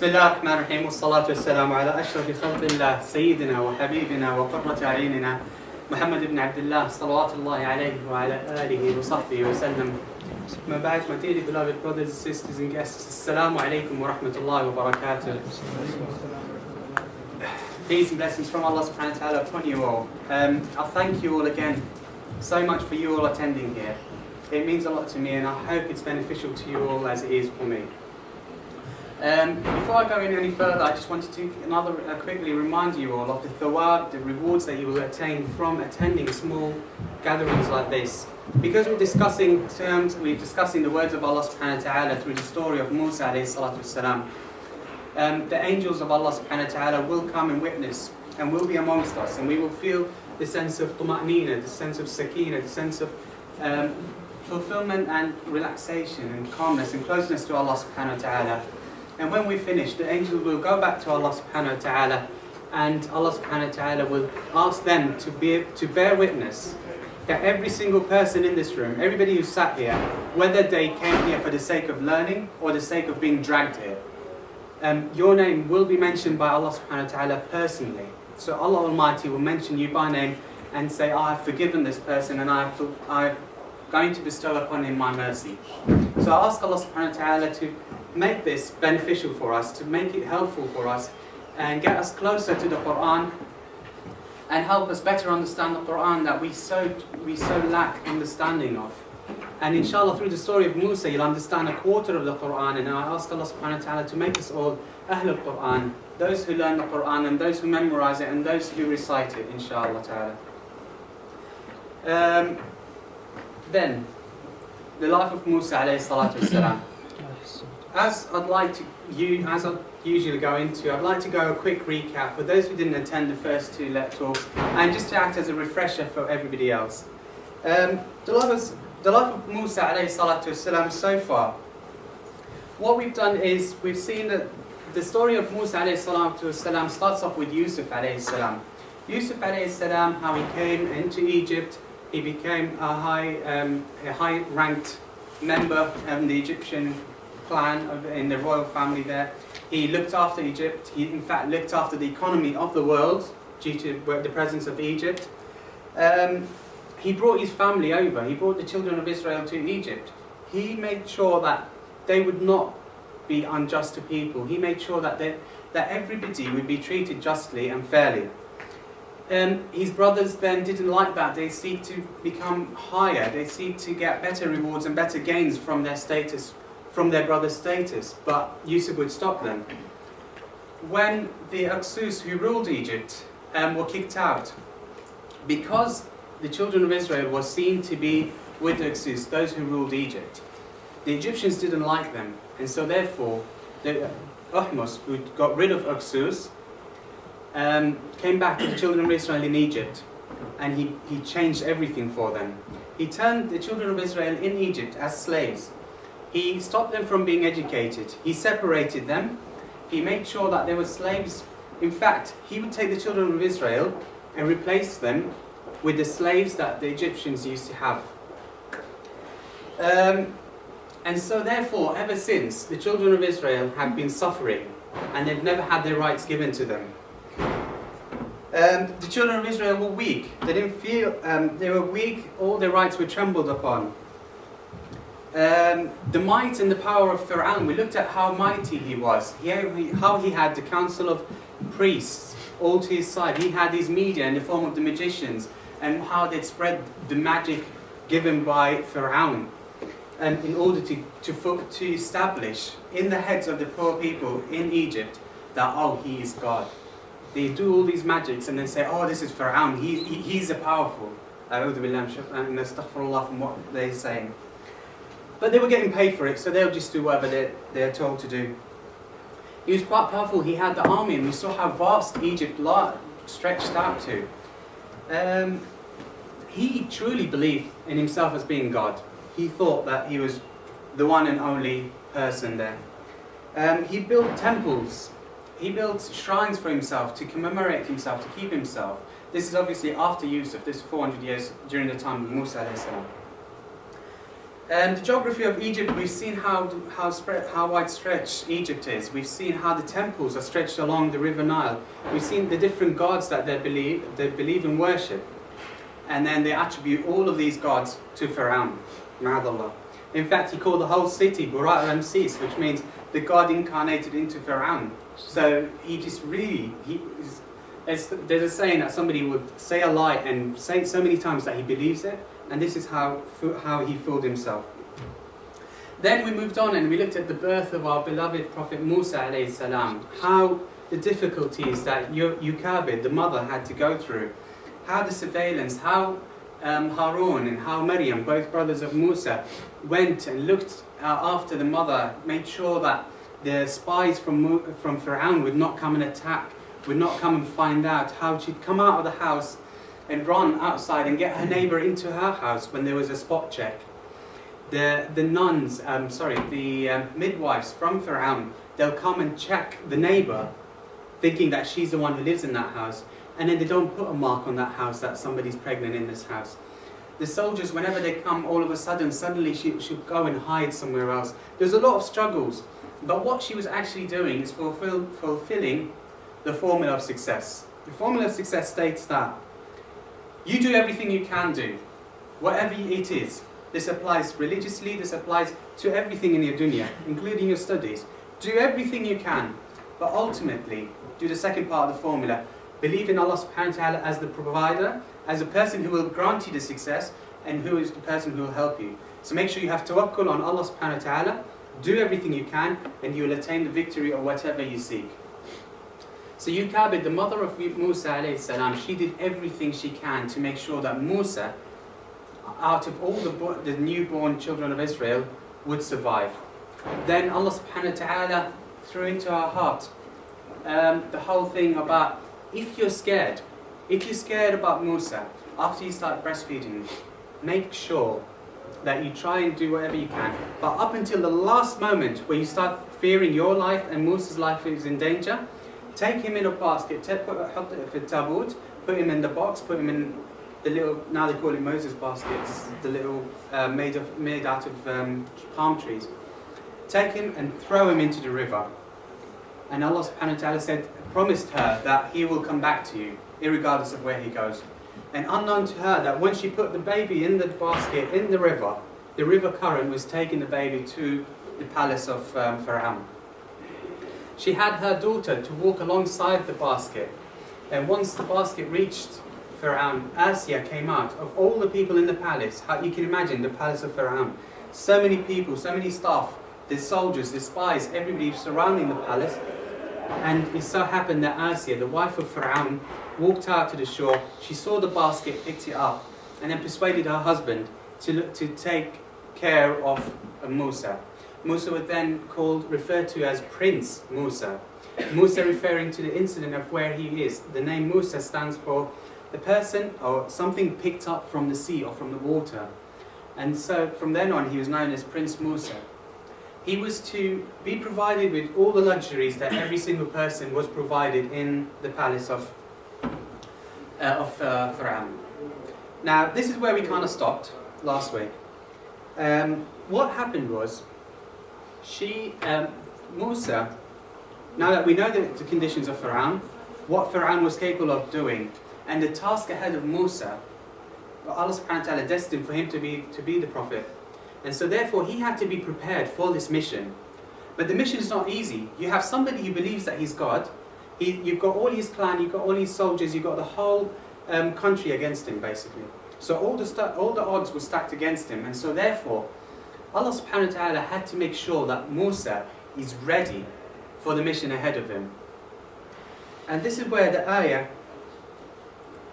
بسم الله الرحمن الرحيم والصلاة والسلام على أشرف خلق الله سيدنا وحبيبنا وقرة أعيننا محمد بن عبد الله صلوات الله عليه وعلى آله وصحبه وسلم. My dearly beloved brothers and sisters and guests, Assalamu alaikum wa rahmatullahi wa barakatuh. Peace and blessings from Allah subhanahu wa ta'ala upon you all. I thank you all again so much for you all attending here. It means a lot to me and I hope it's beneficial to you all as it is for me. Before I go any further, I just wanted to quickly remind you all of the thawab, the rewards that you will attain from attending small gatherings like this. Because we're discussing the words of Allah subhanahu wa ta'ala through the story of Mousa alayhi salatu wasalam. The angels of Allah subhanahu wa ta'ala will come and witness and will be amongst us, and we will feel the sense of tuma'nina, the sense of sakina, the sense of fulfillment and relaxation and calmness and closeness to Allah subhanahu wa ta'ala. And when we finish, the angels will go back to Allah subhanahu wa ta'ala, and Allah subhanahu wa ta'ala will ask them to bear witness that every single person in this room, everybody who sat here, whether they came here for the sake of learning or the sake of being dragged here, your name will be mentioned by Allah subhanahu wa ta'ala personally. So Allah Almighty will mention you by name and say, I have forgiven this person and I'm going to bestow upon him my mercy. So I ask Allah subhanahu wa ta'ala to make this beneficial for us, to make it helpful for us and get us closer to the Quran and help us better understand the Quran that we so lack understanding of. And inshallah, through the story of Mousa, you'll understand a quarter of the Quran, and I ask Allah subhanahu wa ta'ala to make us all Ahl al-Quran, those who learn the Quran and those who memorize it and those who recite it, inshallah ta'ala. Then, the life of Mousa alayhi salatu wasalam. As I usually go into, I'd like to go a quick recap for those who didn't attend the first two talks, and just to act as a refresher for everybody else. The life of Mousa alayhi salatu wasalam so far. What we've done is we've seen that the story of Mousa alayhi salatu wasalam starts off with Yusuf alayhi salam. Yusuf alayhi salam, how he came into Egypt, he became a high-ranked member of the Egyptian clan in the royal family there. He looked after Egypt. He in fact looked after the economy of the world due to the presence of Egypt. He brought his family over. He brought the children of Israel to Egypt. He made sure that they would not be unjust to people. He made sure that everybody would be treated justly and fairly. His brothers then didn't like that. They seek to become higher. They seek to get better rewards and better gains from their status, from their brother's status, but Yusuf would stop them. When the Hyksos who ruled Egypt were kicked out, because the children of Israel were seen to be with the Hyksos, those who ruled Egypt, the Egyptians didn't like them, and so therefore the Ahmos, who got rid of Hyksos, came back to the children of Israel in Egypt, and he changed everything for them. He turned the children of Israel in Egypt as slaves. He stopped them from being educated. He separated them. He made sure that they were slaves. In fact, he would take the children of Israel and replace them with the slaves that the Egyptians used to have. And so therefore, ever since, the children of Israel have been suffering and they've never had their rights given to them. The children of Israel were weak. They didn't feel, they were weak, all their rights were trembled upon. The might and the power of Pharaoh, we looked at how mighty he was, how he had the council of priests all to his side. He had his media in the form of the magicians, and how they'd spread the magic given by Pharaoh, and in order to establish in the heads of the poor people in Egypt that, oh, he is God. They do all these magics and then say, oh, this is Pharaoh, he's a powerful. A'udhu billahi and astaghfirullah from what they're saying. But they were getting paid for it, so they'll just do whatever they're told to do. He was quite powerful. He had the army, and we saw how vast Egypt stretched out to. He truly believed in himself as being God. He thought that he was the one and only person there. He built temples. He built shrines for himself to commemorate himself, to keep himself. This is obviously after Yusuf. This is 400 years during the time of Mousa alayhi salam. The geography of Egypt, we've seen how wide stretched Egypt is. We've seen how the temples are stretched along the River Nile. We've seen the different gods that they believe and worship. And then they attribute all of these gods to Pharaoh, Ma'adallah. In fact, he called the whole city Burat Ramses, which means the god incarnated into Pharaoh. So he just really, there's a saying that somebody would say a lie and say it so many times that he believes it. And this is how he fooled himself. Then we moved on and we looked at the birth of our beloved Prophet Mousa alayhi salam. How the difficulties that Yukabid, the mother, had to go through. How the surveillance, how Harun and how Madian, both brothers of Musa, went and looked after the mother, made sure that the spies from Pharaoh would not come and attack, would not come and find out. How she'd come out of the house and run outside and get her neighbour into her house when there was a spot check. The midwives from Pharaoh, they'll come and check the neighbour, thinking that she's the one who lives in that house, and then they don't put a mark on that house that somebody's pregnant in this house. The soldiers, whenever they come, all of a suddenly she'll go and hide somewhere else. There's a lot of struggles, but what she was actually doing is fulfilling the formula of success. The formula of success states that you do everything you can do, whatever it is. This applies religiously, this applies to everything in your dunya, including your studies. Do everything you can, but ultimately, do the second part of the formula. Believe in Allah subhanahu wa ta'ala as the provider, as a person who will grant you the success, and who is the person who will help you. So make sure you have tawakkul on Allah subhanahu wa ta'ala, do everything you can, and you will attain the victory or whatever you seek. So Yukabid, the mother of Musa alayhi salam, she did everything she can to make sure that Musa, out of all the newborn children of Israel, would survive. Then Allah subhanahu wa ta'ala threw into her heart the whole thing about, if you're scared about Musa, after you start breastfeeding, make sure that you try and do whatever you can. But up until the last moment where you start fearing your life and Musa's life is in danger, take him in a basket, put him in the box, put him in the little, now they call it Moses baskets, the little made out of palm trees. Take him and throw him into the river. And Allah subhanahu wa ta'ala promised her that he will come back to you, irregardless of where he goes. And unknown to her, that when she put the baby in the basket in the river current was taking the baby to the palace of Pharaoh. She had her daughter to walk alongside the basket. And once the basket reached Pharaoh, Asiya came out. Of all the people in the palace, how you can imagine the palace of Pharaoh, so many people, so many staff, the soldiers, the spies, everybody surrounding the palace. And it so happened that Asiya, the wife of Pharaoh, walked out to the shore. She saw the basket, picked it up, and then persuaded her husband to take care of Musa. Musa was then referred to as Prince Musa. Musa referring to the incident of where he is. The name Musa stands for the person or something picked up from the sea or from the water. And so from then on he was known as Prince Musa. He was to be provided with all the luxuries that every single person was provided in the palace of Pharaoh. Now this is where we kind of stopped last week. What happened was, Musa, now that we know the conditions of Pharaoh, what Pharaoh was capable of doing, and the task ahead of Musa, Allah subhanahu wa ta'ala destined for him to be the prophet. And so therefore he had to be prepared for this mission. But the mission is not easy. You have somebody who believes that he's God. You've got all his clan, you've got all his soldiers, you've got the whole country against him basically. So all the odds were stacked against him. And so therefore Allah subhanahu wa ta'ala had to make sure that Musa is ready for the mission ahead of him. And this is where the ayah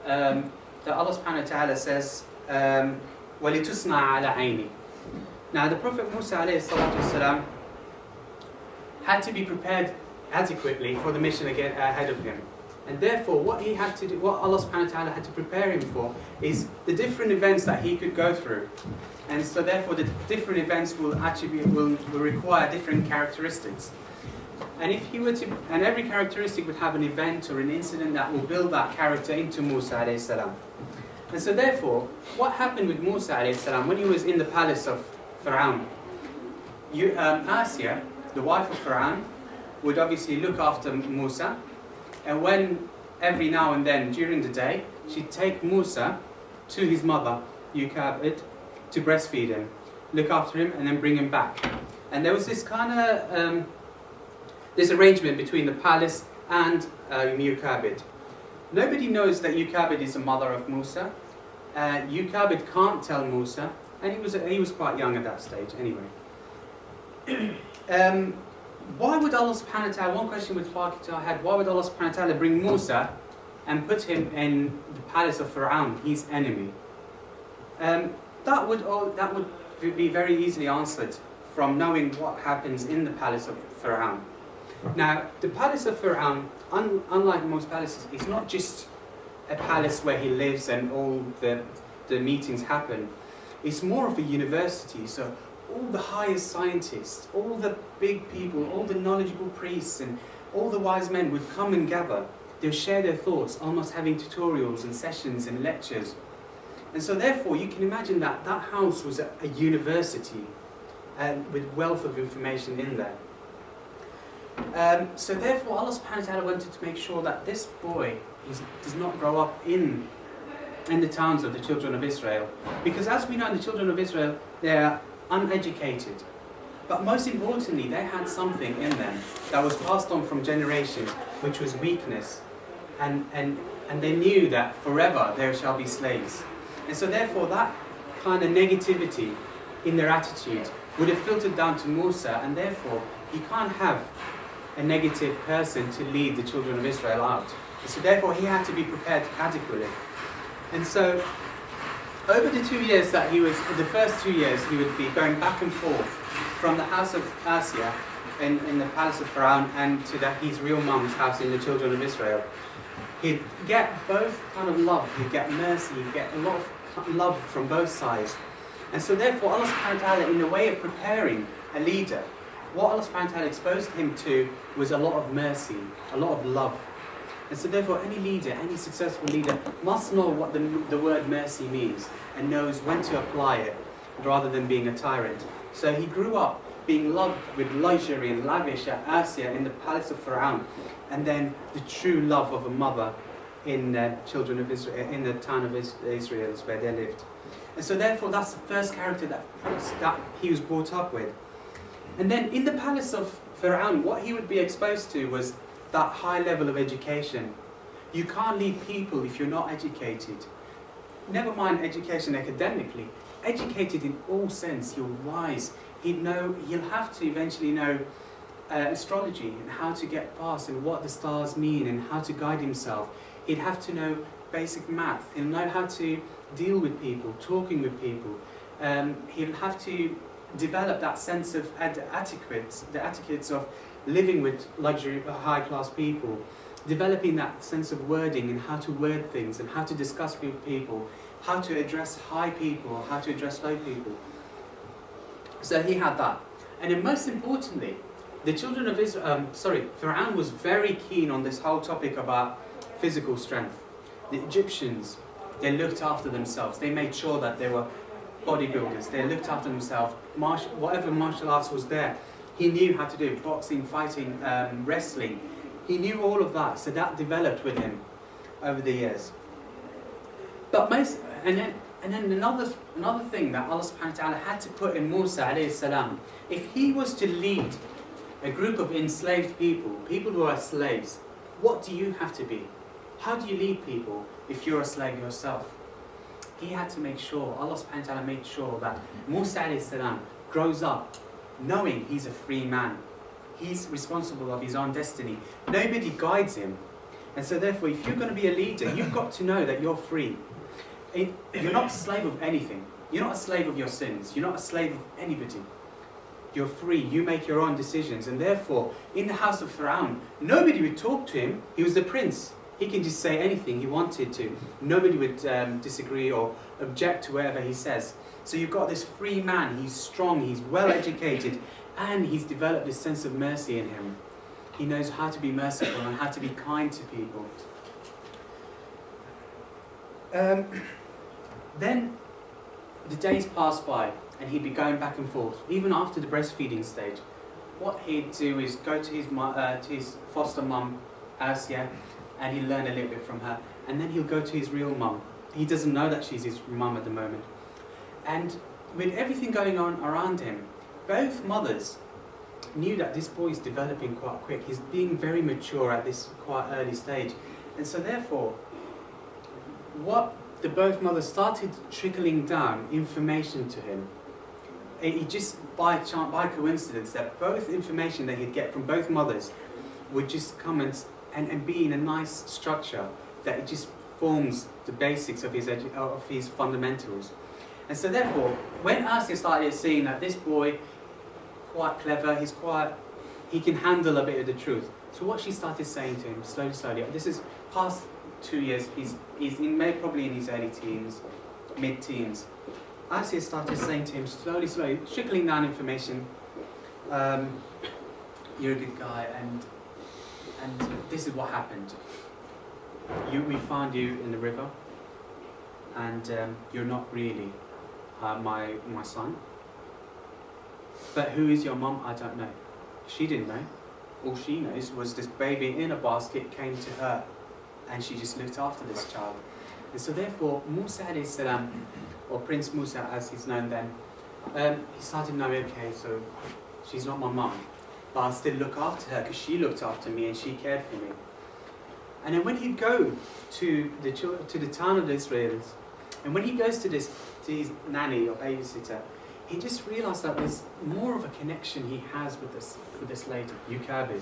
that Allah subhanahu wa ta'ala says, وَلِتُسْنَعَ عَلَى عَيْنِي. Now the Prophet Mousa alayhi salatu wasalam had to be prepared adequately for the mission ahead of him. And therefore what he had to do, what Allah subhanahu wa ta'ala had to prepare him for, is the different events that he could go through. And so therefore the different events will require different characteristics. And and every characteristic would have an event or an incident that will build that character into Musa alayhi salam. And so therefore, what happened with Musa alayhi salam when he was in the palace of Pharaoh. Asya, the wife of Pharaoh, would obviously look after Musa, and when every now and then during the day, she'd take Musa to his mother, Yukabid, to breastfeed him, look after him, and then bring him back. And there was this kind of this arrangement between the palace and Yukabid. Nobody knows that Yukabid is the mother of Musa. Yukabid can't tell Musa, and he was quite young at that stage anyway. Why would Allah subhanahu wa ta'ala, one question would spark into our head, why would Allah subhanahu wa ta'ala bring Musa and put him in the palace of Pharaoh, his enemy? That would be very easily answered from knowing what happens in the palace of Pharaoh. Now, the palace of Pharaoh, unlike most palaces, is not just a palace where he lives and all the meetings happen. It's more of a university, so all the highest scientists, all the big people, all the knowledgeable priests and all the wise men would come and gather. They'll share their thoughts, almost having tutorials and sessions and lectures. And so therefore you can imagine that that house was a university with wealth of information in there. So therefore Allah subhanahu wa ta'ala wanted to make sure that this boy does not grow up in the towns of the children of Israel. Because as we know, the children of Israel, they are uneducated. But most importantly, they had something in them that was passed on from generations, which was weakness. And they knew that forever there shall be slaves. And so therefore that kind of negativity in their attitude would have filtered down to Musa, and therefore you can't have a negative person to lead the children of Israel out. And so therefore he had to be prepared adequately. And so over the 2 years that the first 2 years, he would be going back and forth from the house of Asya in the palace of Pharaoh and to his real mum's house in the children of Israel. He'd get both kind of love, he'd get mercy, he'd get a lot of love from both sides. And so therefore Allah subhanahu wa ta'ala, in the way of preparing a leader, what Allah subhanahu wa ta'ala exposed him to was a lot of mercy, a lot of love. And so therefore any leader, any successful leader must know what the word mercy means and knows when to apply it rather than being a tyrant. So he grew up being loved with luxury and lavish at Asya in the palace of Pharaoh, and then the true love of a mother in children of Israel, in the town of Israel where they lived. And so therefore that's the first character that he was brought up with. And then in the palace of Pharaoh, what he would be exposed to was that high level of education. You can't lead people if you're not educated. Never mind education academically. Educated in all sense, you're wise. He'll have to eventually know astrology and how to get past and what the stars mean and how to guide himself. He'd have to know basic math. He'll know how to deal with people, talking with people. He'll have to develop that sense of the etiquettes of living with luxury, high-class people, developing that sense of wording and how to word things and how to discuss with people, how to address high people, how to address low people. So he had that. And then most importantly, the children of Israel, Pharaoh was very keen on this whole topic about physical strength. The Egyptians, they looked after themselves. They made sure that they were bodybuilders. They looked after themselves. Whatever martial arts was there, he knew how to do it. Boxing, fighting, wrestling. He knew all of that, so that developed with him over the years. But then another thing that Allah subhanahu wa ta'ala had to put in Musa alayhi salam, if he was to lead a group of enslaved people who are slaves, what do you have to be? How do you lead people if you're a slave yourself? He had to make sure, Allah subhanahu wa ta'ala made sure that Musa alayhi salam grows up knowing he's a free man. He's responsible of his own destiny. Nobody guides him. And so therefore, if you're going to be a leader, you've got to know that you're free. You're not a slave of anything. You're not a slave of your sins. You're not a slave of anybody. You're free. You make your own decisions. And therefore, in the house of Pharaoh, nobody would talk to him. He was the prince. He can just say anything he wanted to. Nobody would disagree or object to whatever he says. So you've got this free man. He's strong. He's well educated. And he's developed this sense of mercy in him. He knows how to be merciful and how to be kind to people. Then the days passed by, and he'd be going back and forth, even after the breastfeeding stage. What he'd do is go to his foster mum, Asya, and he'll learn a little bit from her, and then he'll go to his real mum. He doesn't know that she's his mum at the moment. And with everything going on around him, both mothers knew that this boy is developing quite quick. He's being very mature at this quite early stage. And so therefore, what the both mothers started trickling down information to him. He just, by coincidence, that both information that he'd get from both mothers would just come and be in a nice structure that it just forms the basics of his fundamentals. And so therefore, when Asya started seeing that this boy, quite clever, he can handle a bit of the truth. So what she started saying to him, slowly, this is past 2 years, he's probably in his early teens, mid-teens. Asya started saying to him slowly, trickling down information, you're a good guy, and this is what happened. We found you in the river, and you're not really my son. But who is your mum? I don't know. She didn't know. All she knows was this baby in a basket came to her, and she just looked after this child. And so therefore, Musa alayhi salam, or Prince Musa as he's known then, he started knowing, okay, so she's not my mum, but I'll still look after her because she looked after me and she cared for me. And then when he'd go to the town of the Israelis, and when he goes to his nanny or babysitter, he just realised that there's more of a connection he has with this lady, Yukabid.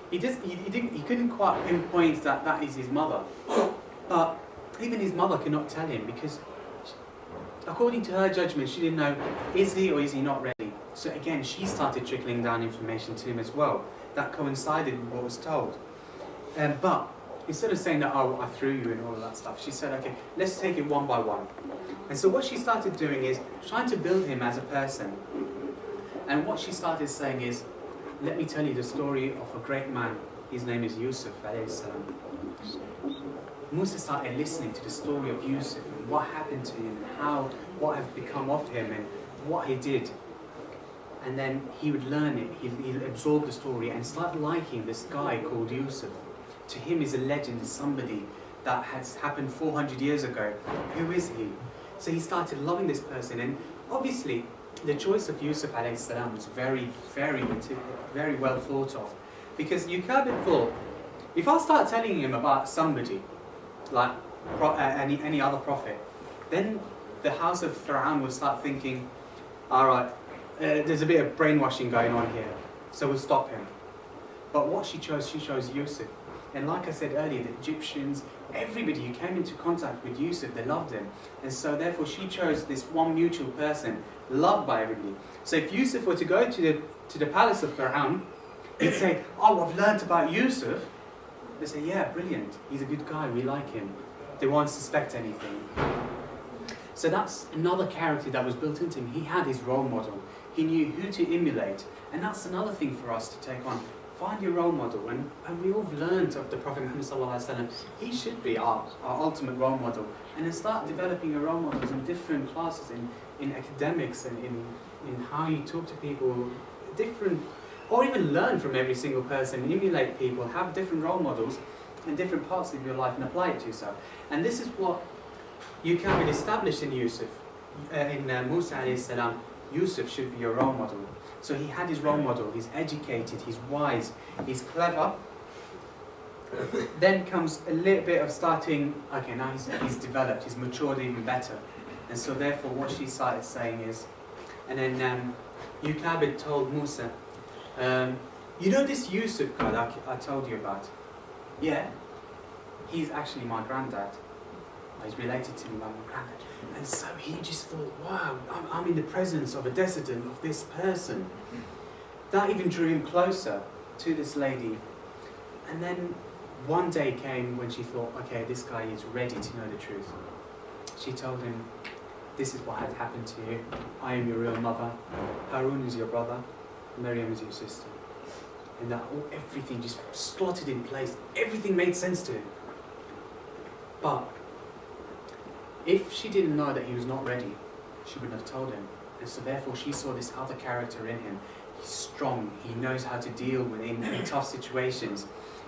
He couldn't quite pinpoint that is his mother, but even his mother could not tell him because, according to her judgment, she didn't know, is he or is he not ready? So again, she started trickling down information to him as well. That coincided with what was told. But instead of saying that, oh, I threw you and all of that stuff, she said, okay, let's take it one by one. And so what she started doing is trying to build him as a person. And what she started saying is, let me tell you the story of a great man. His name is Yusuf alayhi salam. Musa started listening to the story of Yusuf and what happened to him and what had become of him and what he did. And then he would learn it, he'd absorb the story and start liking this guy called Yusuf. To him is a legend, is somebody that has happened 400 years ago. Who is he? So he started loving this person, and obviously the choice of Yusuf alayhi salam was very, very, very well thought of. Because Yukabid thought, if I start telling him about somebody, like any other prophet, then the house of Fir'aun will start thinking, alright, there's a bit of brainwashing going on here, so we'll stop him. But what she chose Yusuf. And like I said earlier, the Egyptians, everybody who came into contact with Yusuf, they loved him. And so therefore she chose this one mutual person, loved by everybody. So if Yusuf were to go to the palace of Fir'aun, he'd say, oh, I've learnt about Yusuf. They say, yeah, brilliant, he's a good guy, we like him. They won't suspect anything. So that's another character that was built into him. He had his role model. He knew who to emulate. And that's another thing for us to take on. Find your role model, and we all learned of the Prophet Mousa. He should be our ultimate role model, and then start developing your role models in different classes, in academics, and in how you talk to people, or even learn from every single person, emulate people, have different role models in different parts of your life and apply it to yourself. And this is what you can establish in Yusuf, in Musa alayhi salam. Yusuf should be your role model. So he had his role model, he's educated, he's wise, he's clever. Then comes a little bit of starting, okay, now he's developed, he's matured even better. And so therefore what she started saying is, and then Yukabid told Musa, you know this Yusuf guy that I told you about? Yeah, he's actually my granddad. He's related to me by my granddad. And so he just thought, wow, I'm in the presence of a descendant of this person. That even drew him closer to this lady. And then one day came when she thought, okay, this guy is ready to know the truth. She told him, this is what had happened to you. I am your real mother. Harun is your brother. Miriam is your sister. And that everything just slotted in place. Everything made sense to him. But if she didn't know that he was not ready, she wouldn't have told him. And so therefore she saw this other character in him. He's strong, he knows how to deal with in tough situations.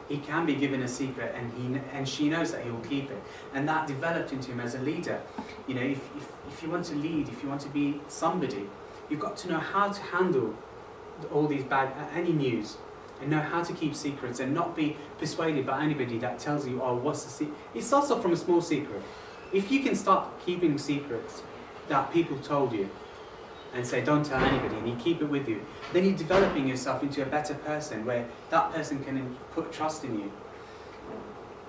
He can be given a secret, and she knows that he will keep it. And that developed into him as a leader. You know, if you want to lead, if you want to be somebody, you've got to know how to handle all these any news, and know how to keep secrets and not be persuaded by anybody that tells you, oh, what's the secret? It starts off from a small secret. If you can start keeping secrets that people told you, and say, don't tell anybody, and you keep it with you, then you're developing yourself into a better person where that person can put trust in you.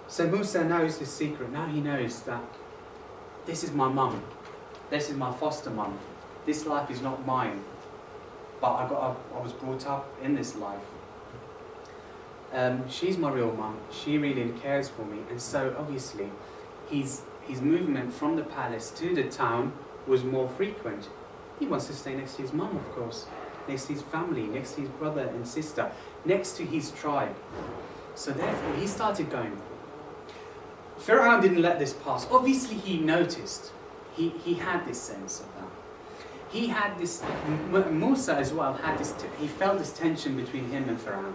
So Mousa knows this secret. Now he knows that this is my mum. This is my foster mum. This life is not mine. But I was brought up in this life. She's my real mum. She really cares for me. And so obviously his movement from the palace to the town was more frequent. He wants to stay next to his mum, of course, next to his family, next to his brother and sister, next to his tribe. So therefore, he started going. Pharaoh didn't let this pass. Obviously, he noticed. He had this sense of that. He had this, Mousa as well, had this, he felt this tension between him and Pharaoh.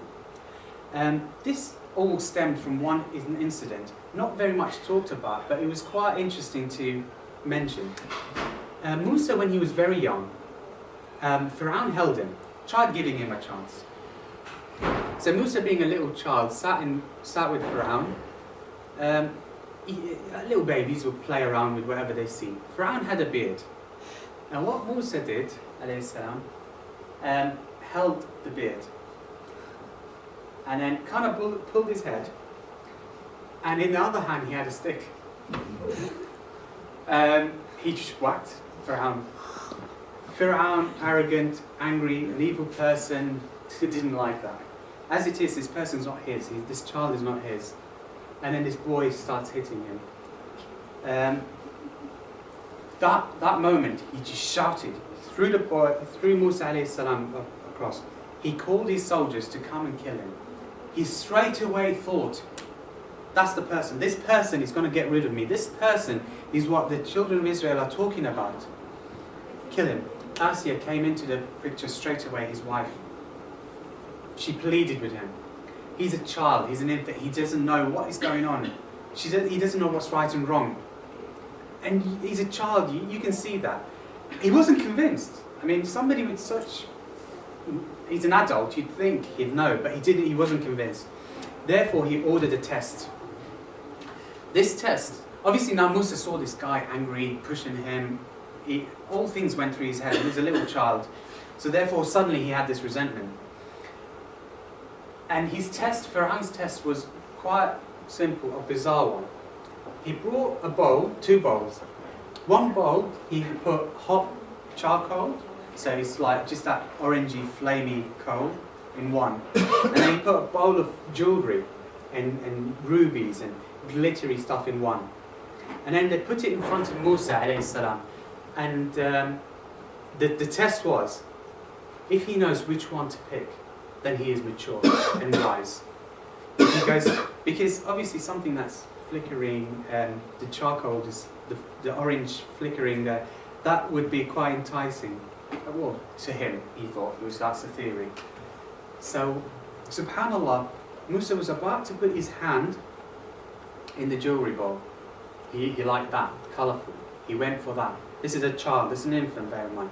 This all stemmed from one incident, not very much talked about, but it was quite interesting to mention. Mousa, when he was very young, Pharaoh held him, tried giving him a chance. So Mousa, being a little child, sat with Pharaoh. Little babies would play around with whatever they see. Pharaoh had a beard. Now what Mousa did, alayhi salam, held the beard. And then kind of pulled his head. And in the other hand, he had a stick. He just whacked Pharaoh. Pharaoh, arrogant, angry, an evil person, didn't like that. As it is, this person's not his. This child is not his. And then this boy starts hitting him. That moment, he just shouted, threw Mousa alayhi salam across. He called his soldiers to come and kill him. He straight away thought, that's the person. This person is going to get rid of me. This person is what the children of Israel are talking about. Kill him. Asiya came into the picture straight away, his wife. She pleaded with him. He's a child, he's an infant, he doesn't know what is going on. He doesn't know what's right and wrong. And he's a child, you can see that. He wasn't convinced. I mean, somebody with such... He's an adult, you'd think he'd know, but he wasn't convinced. Therefore, he ordered a test. This test, obviously now Mousa saw this guy angry, pushing him. All things went through his head. He was a little child. So therefore, suddenly he had this resentment. And his test, Pharaoh's test, was quite simple, a bizarre one. He brought a bowl, 2 bowls. One bowl, he put hot charcoal, so it's like just that orangey, flamey coal in one. And then he put a bowl of jewellery and rubies and glittery stuff in one. And then they put it in front of Mousa alayhi salam. And the test was, if he knows which one to pick, then he is mature and wise. Because obviously something that's flickering, the charcoal, the orange flickering there, that would be quite enticing. Well, to him, he thought, that's the theory. So, subhanAllah, Mousa was about to put his hand in the jewellery bowl. He liked that, colourful. He went for that. This is a child, this is an infant, bear in mind.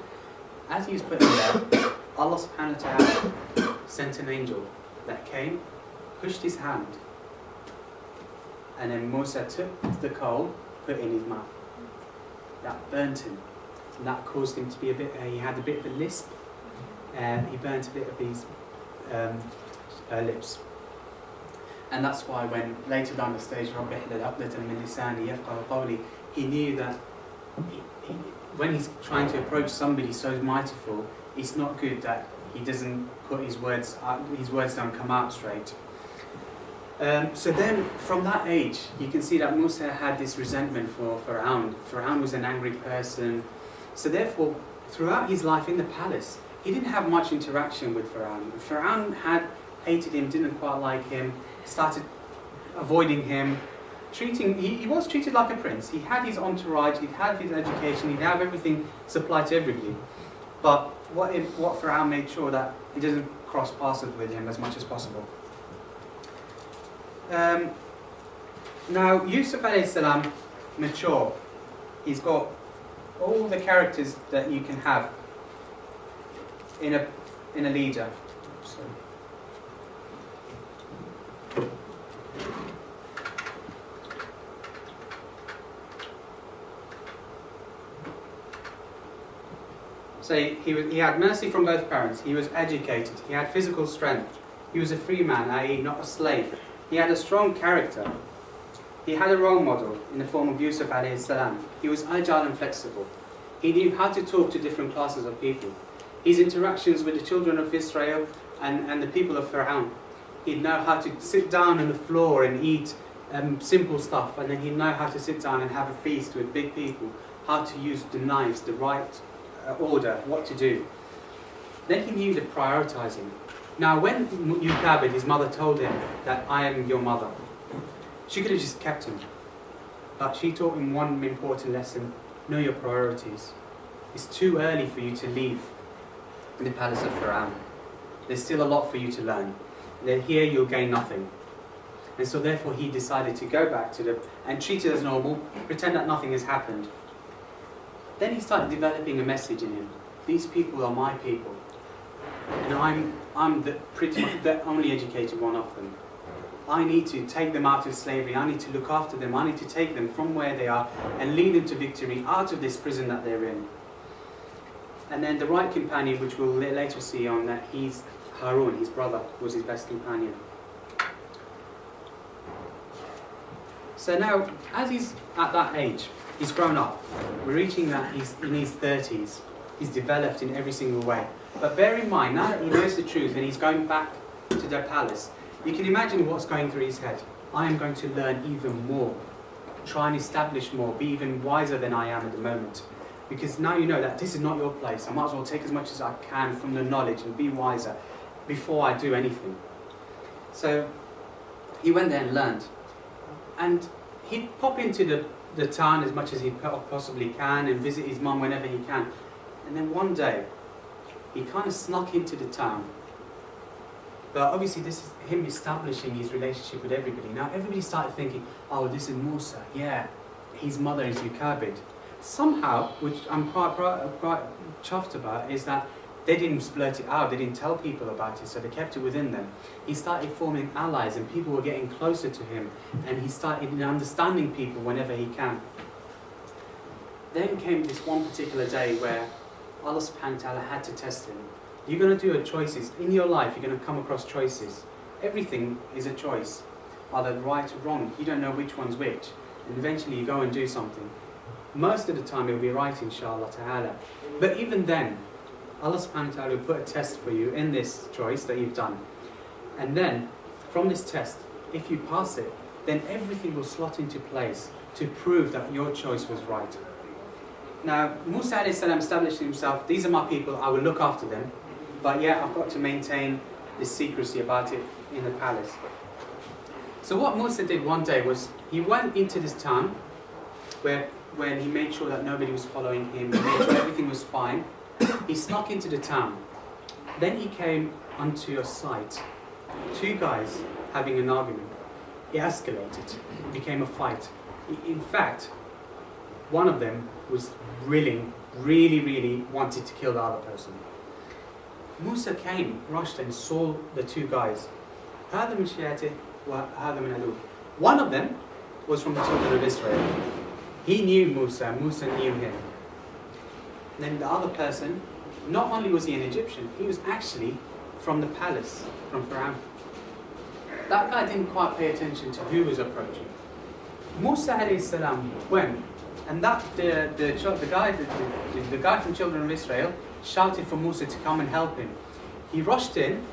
As he was putting it there, Allah subhanahu wa ta'ala sent an angel that came, pushed his hand, and then Mousa took the coal, put it in his mouth. That burnt him, and that caused him to be he had a bit of a lisp, and he burnt a bit of his lips. And that's why when later down the stage, he knew that when he's trying to approach somebody so mightiful, it's not good that he doesn't put his words don't come out straight. So then, from that age, you can see that Mousa had this resentment for Pharaoh. Pharaoh was an angry person. So therefore, throughout his life in the palace, he didn't have much interaction with Pharaoh. Pharaoh had hated him, didn't quite like him, started avoiding him. He was treated like a prince. He had his entourage, he'd have his education, he'd have everything supplied to everybody. But what Pharaoh made sure that he doesn't cross paths with him as much as possible. Now, Yusuf alayhi salam, mature. He's got all the characters that you can have in a leader. So he had mercy from both parents. He was educated. He had physical strength. He was a free man, i.e. not a slave. He had a strong character. He had a role model in the form of Yusuf alayhi salam. He was agile and flexible. He knew how to talk to different classes of people. His interactions with the children of Israel and the people of Pharaoh. He'd know how to sit down on the floor and eat simple stuff, and then he'd know how to sit down and have a feast with big people, how to use the knives, the right order, what to do. Then he knew the prioritizing. Now when Yukabid, his mother, told him that I am your mother, she could have just kept him. But she taught him one important lesson: know your priorities. It's too early for you to leave the palace of Pharaoh. There's still a lot for you to learn. Then here you'll gain nothing. And so therefore he decided to go back to and treat it as normal, pretend that nothing has happened. Then he started developing a message in him. These people are my people. And I'm pretty much the only educated one of them. I need to take them out of slavery. I need to look after them. I need to take them from where they are and lead them to victory out of this prison that they're in. And then the right companion, which we'll later see on, that he's Harun, his brother, was his best companion. So now, as he's at that age, he's grown up. We're reaching that he's in his 30s. He's developed in every single way. But bear in mind, now that he knows the truth and he's going back to the palace, you can imagine what's going through his head. I am going to learn even more, try and establish more, be even wiser than I am at the moment. Because now you know that this is not your place. I might as well take as much as I can from the knowledge and be wiser before I do anything. So he went there and learned. And he'd pop into the town as much as he possibly can and visit his mum whenever he can. And then one day, he kind of snuck into the town. But obviously this is him establishing his relationship with everybody. Now everybody started thinking, oh, this is Mousa. Yeah, his mother is Yukabid. Somehow, which I'm quite chuffed about, is that they didn't splurt it out, they didn't tell people about it, so they kept it within them. He started forming allies and people were getting closer to him, and he started understanding people whenever he can. Then came this one particular day where Allah subhanahu wa ta'ala had to test him. You're going to do choices. In your life, you're going to come across choices. Everything is a choice, either right or wrong. You don't know which one's which. And eventually you go and do something. Most of the time it'll be right, inshallah ta'ala. But even then, Allah subhanahu wa ta'ala will put a test for you in this choice that you've done. And then, from this test, if you pass it, then everything will slot into place to prove that your choice was right. Now, Mousa alayhi salam established himself, these are my people, I will look after them. But yeah, I've got to maintain this secrecy about it in the palace. So what Mousa did one day was, he went into this town when he made sure that nobody was following him, he made sure everything was fine. He snuck into the town. Then he came onto a sight. Two guys having an argument. It escalated. It became a fight. In fact, one of them was really wanted to kill the other person. Mousa came, rushed and saw the two guys. هذا من شيعته وهذا من عدوه. One of them was from the children of Israel. He knew Mousa, Mousa knew him. Then the other person, not only was he an Egyptian, he was actually from the palace, from Pharaoh. That guy didn't quite pay attention to who was approaching. Mousa alayhi salam went, and the guy from children of Israel shouted for Mousa to come and help him. He rushed in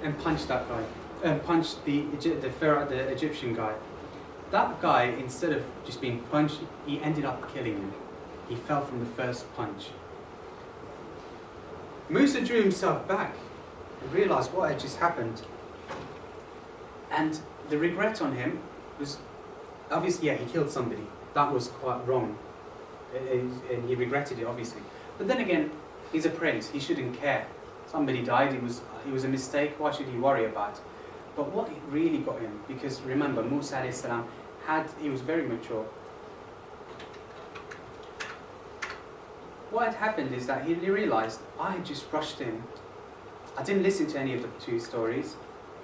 and punched that guy, and punched the Egyptian guy. That guy, instead of just being punched, he ended up killing him. He fell from the first punch. Mousa drew himself back and realized what had just happened. And the regret on him was, obviously, yeah, he killed somebody. That was quite wrong. And he regretted it, obviously. But then again, He's a prince, he shouldn't care. Somebody died, it was a mistake, why should he worry about it? But what really got him, because remember, Musa alayhi salam he was very mature. What had happened is that he realised, I had just rushed in. I didn't listen to any of the two stories.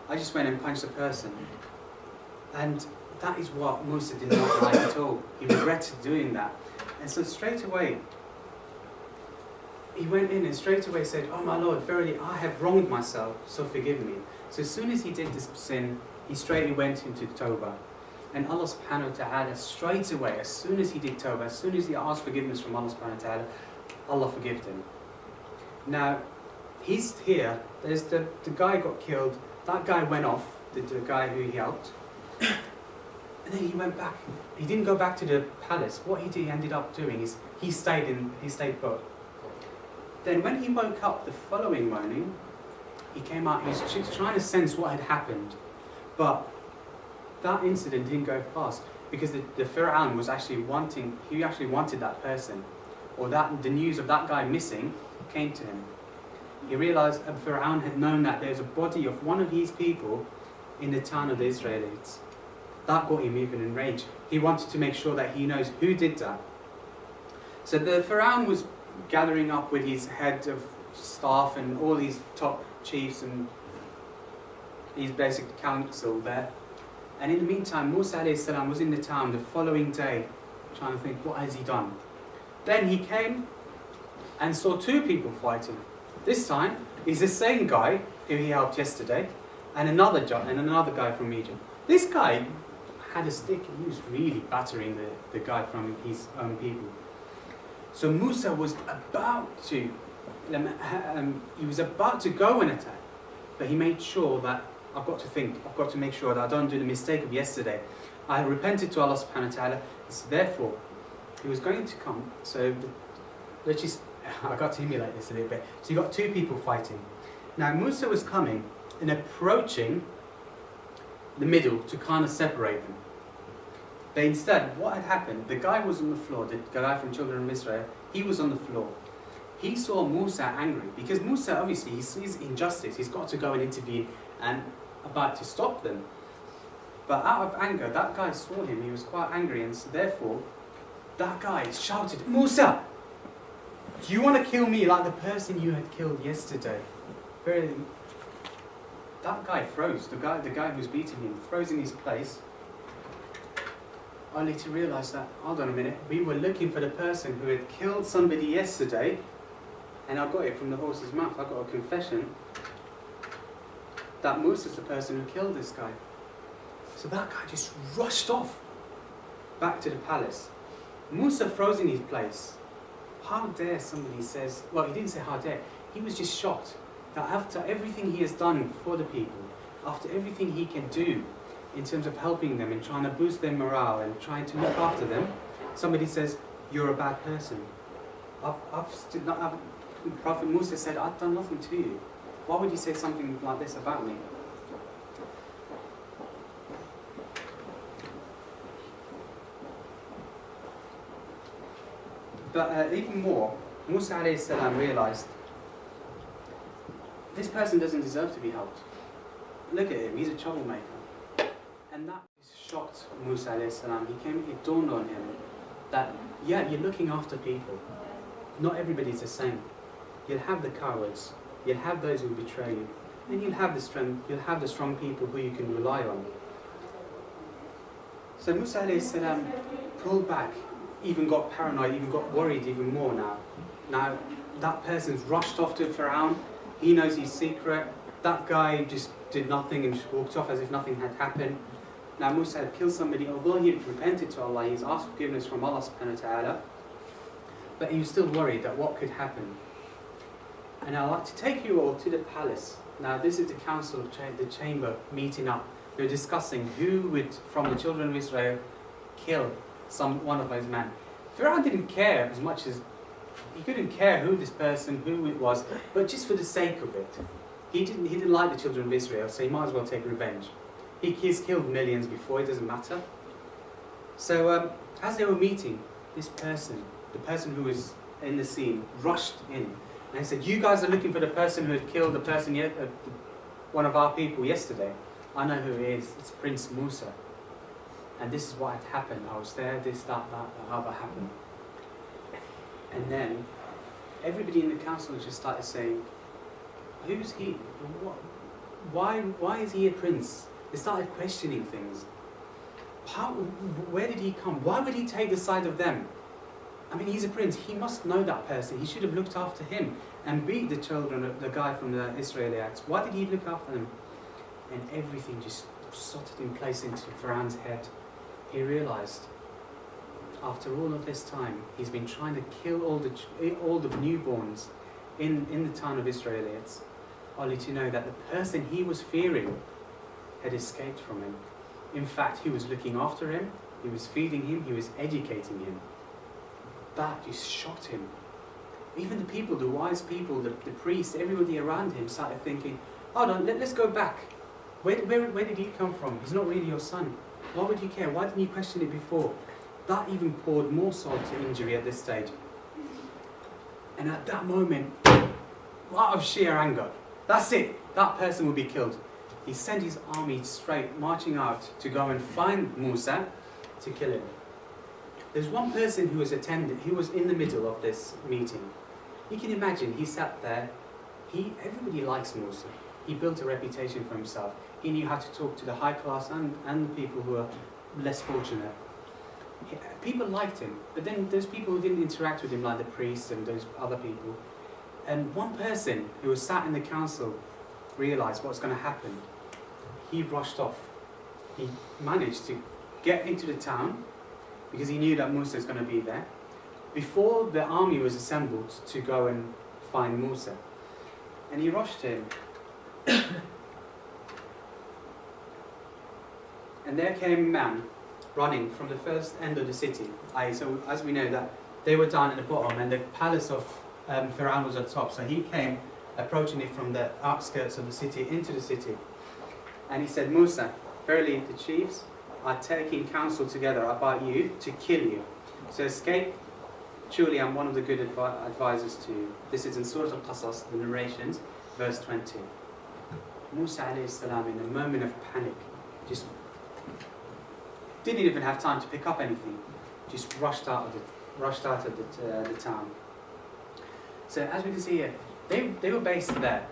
I just went and punched a person. And that is what Musa did not like at all. He regretted doing that. And so straight away, he went in and straight away said, "Oh my Lord, verily I have wronged myself, so forgive me." So as soon as he did this sin, he straightly went into Tawbah. And Allah subhanahu wa ta'ala straight away, as soon as he did Tawbah, as soon as he asked forgiveness from Allah subhanahu wa ta'ala, Allah forgave him. Now, he's here, there's the guy got killed, that guy went off, the guy who he helped, and then he went back. He didn't go back to the palace. What he ended up doing is he stayed put. Then when he woke up the following morning, he came out, he was trying to sense what had happened. But that incident didn't go past because the Fir'aun was actually wanted that person. Or the news of that guy missing came to him. He realized Fir'aun had known that there's a body of one of his people in the town of the Israelites. That got him even enraged. He wanted to make sure that he knows who did that. So the Fir'aun was gathering up with his head of staff and all these top chiefs and his basic council there. And in the meantime, Musa alayhi salam was in the town the following day, trying to think, what has he done? Then he came and saw two people fighting. This time, it's the same guy who he helped yesterday, and another guy from Egypt. This guy had a stick, and he was really battering the guy from his own people. So Musa was about to go and attack, but he made sure that I've got to make sure that I don't do the mistake of yesterday. I repented to Allah subhanahu wa ta'ala, so therefore he was going to come. So I got to emulate this a little bit. So you got two people fighting. Now Musa was coming and approaching the middle to kind of separate them. But instead, what had happened, the guy was on the floor, the guy from Children of Israel, he was on the floor. He saw Musa angry, because Musa, obviously, he sees injustice, he's got to go and intervene and about to stop them. But out of anger, that guy saw him, he was quite angry, and so therefore, that guy shouted, "Musa, do you want to kill me like the person you had killed yesterday?" That guy froze, the guy who was beating him, froze in his place, only to realise that, hold on a minute, we were looking for the person who had killed somebody yesterday, and I got it from the horse's mouth, I got a confession that Musa's the person who killed this guy. So that guy just rushed off back to the palace. Musa froze in his place. How dare somebody says, well, he didn't say how dare, he was just shocked that after everything he has done for the people, after everything he can do in terms of helping them and trying to boost their morale and trying to look after them, somebody says, "You're a bad person." Prophet Mousa said, "I've done nothing to you. Why would you say something like this about me?" But even more, Musa alayhi salam realised, this person doesn't deserve to be helped. Look at him, he's a troublemaker. And that shocked Musa alayhi salam. It dawned on him that, yeah, you're looking after people. Not everybody's the same. You'll have the cowards, you'll have those who betray you, and you'll have the strong people who you can rely on. So Musa alayhi salam pulled back, even got paranoid, even got worried even more now. Now that person's rushed off to Fir'aun, he knows his secret, that guy just did nothing and just walked off as if nothing had happened. Now Musa had killed somebody, although he had repented to Allah, he's asked forgiveness from Allah subhanahu wa ta'ala, but he was still worried that what could happen. And I'd like to take you all to the palace. Now this is the council of the chamber meeting up. They're discussing who would, from the children of Israel, kill one of those men. Pharaoh didn't care as much as, he couldn't care who this person, who it was, but just for the sake of it. He didn't like the children of Israel, so he might as well take revenge. He's killed millions before, it doesn't matter. So as they were meeting, this person, the person who was in the scene, rushed in. And he said, you guys are looking for the person who had killed the person, one of our people yesterday. I know who he is. It's Prince Mousa. And this is what had happened. I was there, this, that, how that happened. And then everybody in the council just started saying, who's he? Why is he a prince? They started questioning things. Where did he come? Why would he take the side of them? I mean, he's a prince. He must know that person. He should have looked after him and beat the children of the guy from the Israelites. Why did he look after them? And everything just sorted in place into Pharaoh's head. He realized, after all of this time, he's been trying to kill all the newborns in the town of Israelites, only to know that the person he was fearing had escaped from him. In fact, he was looking after him, he was feeding him, he was educating him. That just shocked him. Even the people, the wise people, the priests, everybody around him started thinking, hold on, let's go back. Where did he come from? He's not really your son. Why would you care? Why didn't you question it before? That even poured more salt to injury at this stage. And at that moment, out of sheer anger, that's it, that person will be killed. He sent his army straight, marching out to go and find Mousa to kill him. There's one person who was in the middle of this meeting. You can imagine, he sat there, everybody likes Mousa. He built a reputation for himself. He knew how to talk to the high class and the people who are less fortunate. People liked him, but then there's people who didn't interact with him, like the priests and those other people. And one person who was sat in the council realised what's going to happen. He rushed off. He managed to get into the town, because he knew that Mousa was going to be there, before the army was assembled to go and find Mousa. And he rushed him. And there came a man running from the first end of the city. So as we know that they were down at the bottom and the palace of Pharaoh was at the top. So he came approaching it from the outskirts of the city into the city. And he said, Mousa, verily the chiefs are taking counsel together about you to kill you. So escape. Truly I'm one of the good advisors to you. This is in Surah Al-Qasas, the narrations, verse 20. Mousa alayhi salam, in a moment of panic, just didn't even have time to pick up anything. Just rushed out of the town. So as we can see here, they were based there.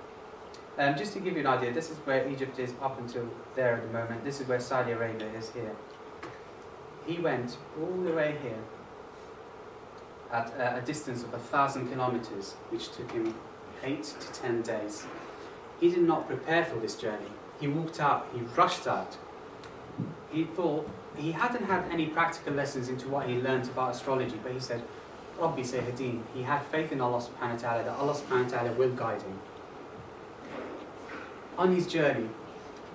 Just to give you an idea, this is where Egypt is up until there at the moment. This is where Saudi Arabia is here. He went all the way here at a distance of 1,000 kilometers, which took him 8 to 10 days. He did not prepare for this journey. He walked out, he rushed out. He thought, he hadn't had any practical lessons into what he learned about astrology, but he said, Rabbi Sayyidin, he had faith in Allah subhanahu wa ta'ala, that Allah subhanahu wa ta'ala will guide him. On his journey,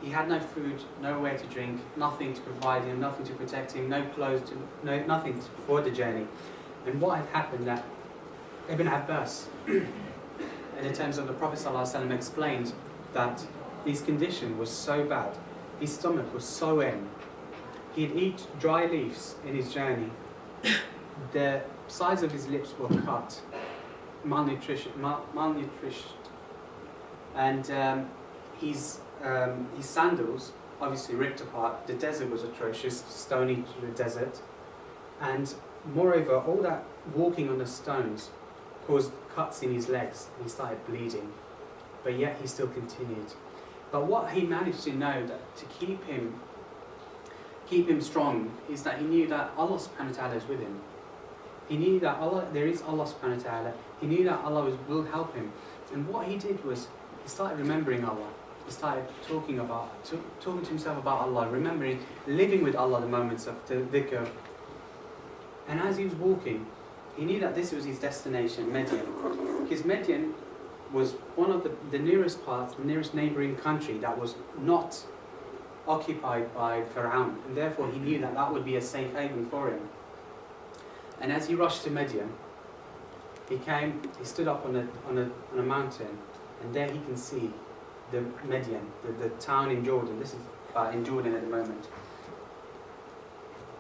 he had no food, nowhere to drink, nothing to provide him, nothing to protect him, no clothes, nothing for the journey. And what had happened that Ibn Abbas, in terms of the Prophet ﷺ, explained that his condition was so bad, his stomach was so in, he'd eat dry leaves in his journey, the sides of his lips were cut, malnourished, and his sandals obviously ripped apart. The desert was atrocious, stony to the desert, and moreover, all that walking on the stones caused cuts in his legs, and he started bleeding. But yet he still continued. But what he managed to know that to keep him strong is that he knew that Allah subhanahu wa ta'ala is with him. He knew that there is Allah subhanahu wa ta'ala. He knew that Allah will help him. And what he did was, he started remembering Allah. He started talking to himself about Allah, remembering, living with Allah the moments of the dhikr. And as he was walking, he knew that this was his destination, Madian. Because Madian was one of the nearest parts, the nearest neighbouring country that was not occupied by Pharaoh. And therefore he knew that that would be a safe haven for him. And as he rushed to Madian, he stood up on a mountain, and there he can see the Madian, the town in Jordan. This is in Jordan at the moment.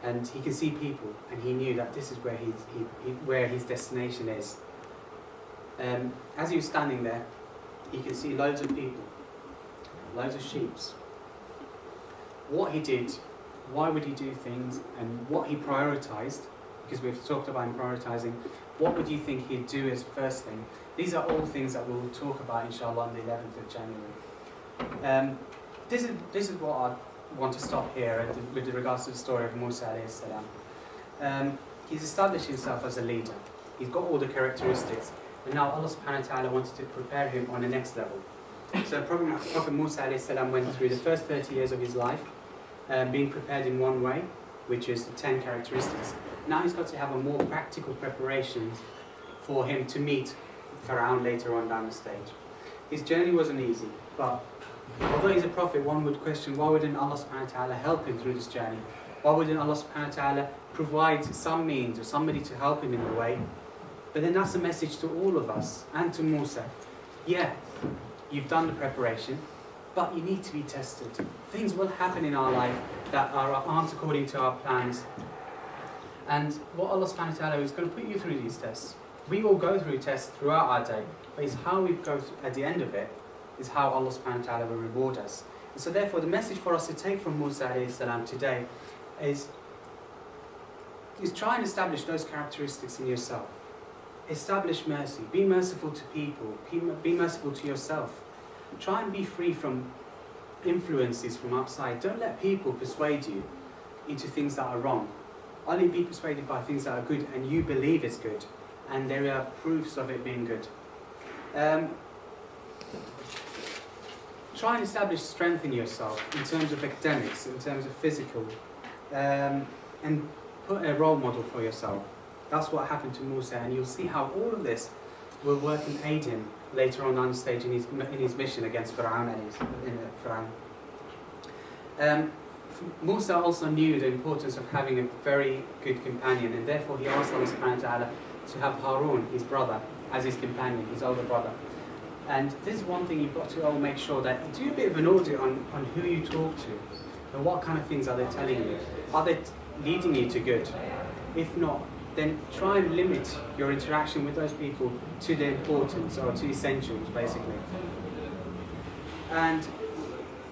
And he can see people, and he knew that this is where his destination is. As he was standing there, he could see loads of people, loads of sheep. What he did, why would he do things, and what he prioritised, because we've talked about him prioritising, what would you think he'd do as first thing? These are all things that we'll talk about, inshallah, on the 11th of January. This is what I want to stop here with regards to the story of Musa alayhi salam. He's established himself as a leader. He's got all the characteristics. And now Allah subhanahu wa ta'ala wanted to prepare him on the next level. So Prophet Mousa alayhi salam went through the first 30 years of his life being prepared in one way, which is the 10 characteristics. Now he's got to have a more practical preparation for him to meet Pharaoh later on down the stage. His journey wasn't easy, but although he's a prophet, one would question, why wouldn't Allah subhanahu wa ta'ala help him through this journey? Why wouldn't Allah subhanahu wa ta'ala provide some means or somebody to help him in the way? But then that's a message to all of us and to Musa. Yeah, you've done the preparation, but you need to be tested. Things will happen in our life that aren't according to our plans. And what Allah subhanahu wa ta'ala is going to put you through these tests. We all go through tests throughout our day, but it's how we go at the end of it is how Allah subhanahu wa ta'ala will reward us. And so therefore the message for us to take from Musa alayhi salam today is try and establish those characteristics in yourself. Establish mercy. Be merciful to people. Be merciful to yourself. Try and be free from influences from outside. Don't let people persuade you into things that are wrong. Only be persuaded by things that are good and you believe it's good. And there are proofs of it being good. Try and establish strength in yourself in terms of academics, in terms of physical, and put a role model for yourself. That's what happened to Musa, and you'll see how all of this will work and aid him later on the stage in his mission against Pharaoh. Musa also knew the importance of having a very good companion, and therefore he asked Allah subhanahu wa ta'ala to have Harun, his brother, as his companion, his older brother. And this is one thing you've got to all make sure that you do a bit of an audit on who you talk to, and what kind of things are they telling you. Are they leading you to good? If not, then try and limit your interaction with those people to the importance or to essentials, basically. And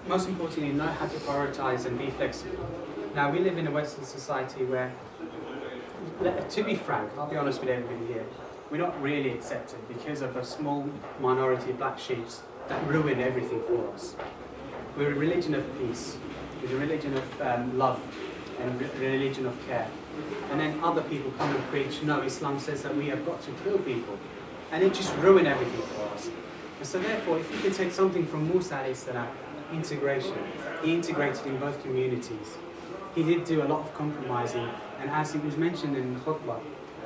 most importantly, know how to prioritize and be flexible. Now, we live in a Western society where, to be frank, I'll be honest with everybody here, we're not really accepted because of a small minority of black sheep that ruin everything for us. We're a religion of peace, we're a religion of love, and a religion of care. And then other people come and preach, no, Islam says that we have got to kill people. And it just ruin everything for us. And so therefore, if you can take something from Musa alayhi salam, integration. He integrated in both communities. He did do a lot of compromising, and as it was mentioned in the khutbah,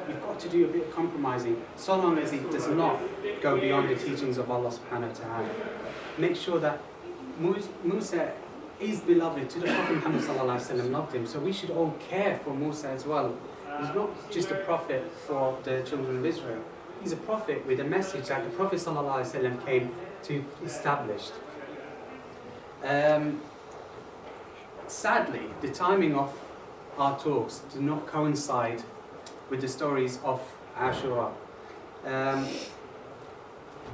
you've got to do a bit of compromising, so long as it does not go beyond the teachings of Allah subhanahu wa ta'ala. Make sure that Musa is beloved to the Prophet Muhammad sallallahu alaihi wasallam, loved him, so we should all care for Musa as well. He's not just a prophet for the children of Israel. He's a prophet with a message that the Prophet sallallahu alaihi wasallam came to establish. Sadly, the timing of our talks do not coincide with the stories of Ashura.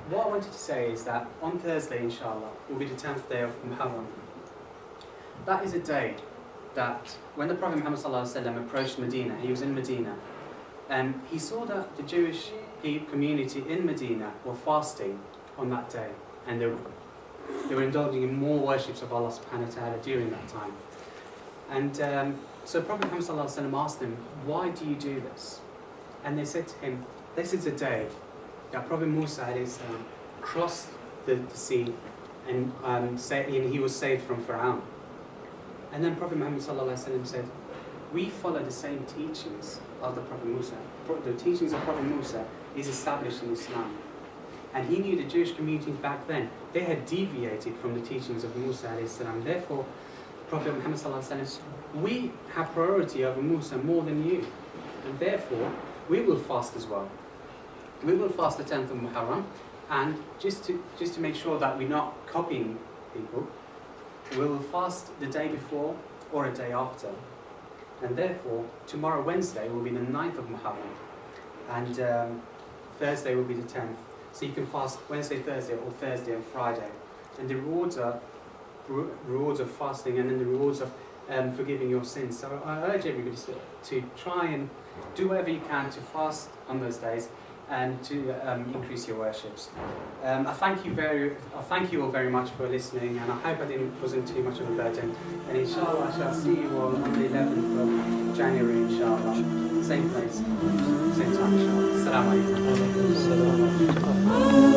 What I wanted to say is that on Thursday, inshallah, will be the 10th day of Muharram. That is a day that when the Prophet Muhammad ﷺ approached Medina, he was in Medina, and he saw that the Jewish community in Medina were fasting on that day, and they were indulging in more worships of Allah subhanahu wa ta'ala during that time. And so Prophet Muhammad ﷺ asked them, why do you do this? And they said to him, this is a day that Prophet Mousa crossed the sea and he was saved from Pharaoh. And then Prophet Muhammad ﷺ said, we follow the same teachings of the Prophet Mousa. The teachings of Prophet Mousa is established in Islam. And he knew the Jewish communities back then, they had deviated from the teachings of Mousa alayhi. Therefore, Prophet Muhammad ﷺ, we have priority over Mousa more than you. And therefore, we will fast as well. We will fast the 10th of Muharram, and just to make sure that we're not copying people, we will fast the day before or a day after. And therefore, tomorrow, Wednesday, will be the 9th of Muharram, and Thursday will be the 10th. So you can fast Wednesday, Thursday, or Thursday and Friday. And the rewards are rewards of fasting, and then the rewards of forgiving your sins. So I urge everybody to try and do whatever you can to fast on those days and to increase your worships. I thank you all very much for listening, and I hope wasn't too much of a burden. And inshallah, I shall see you all on the 11th of January, inshallah. Same place, same time, inshallah. Assalamu alaikum.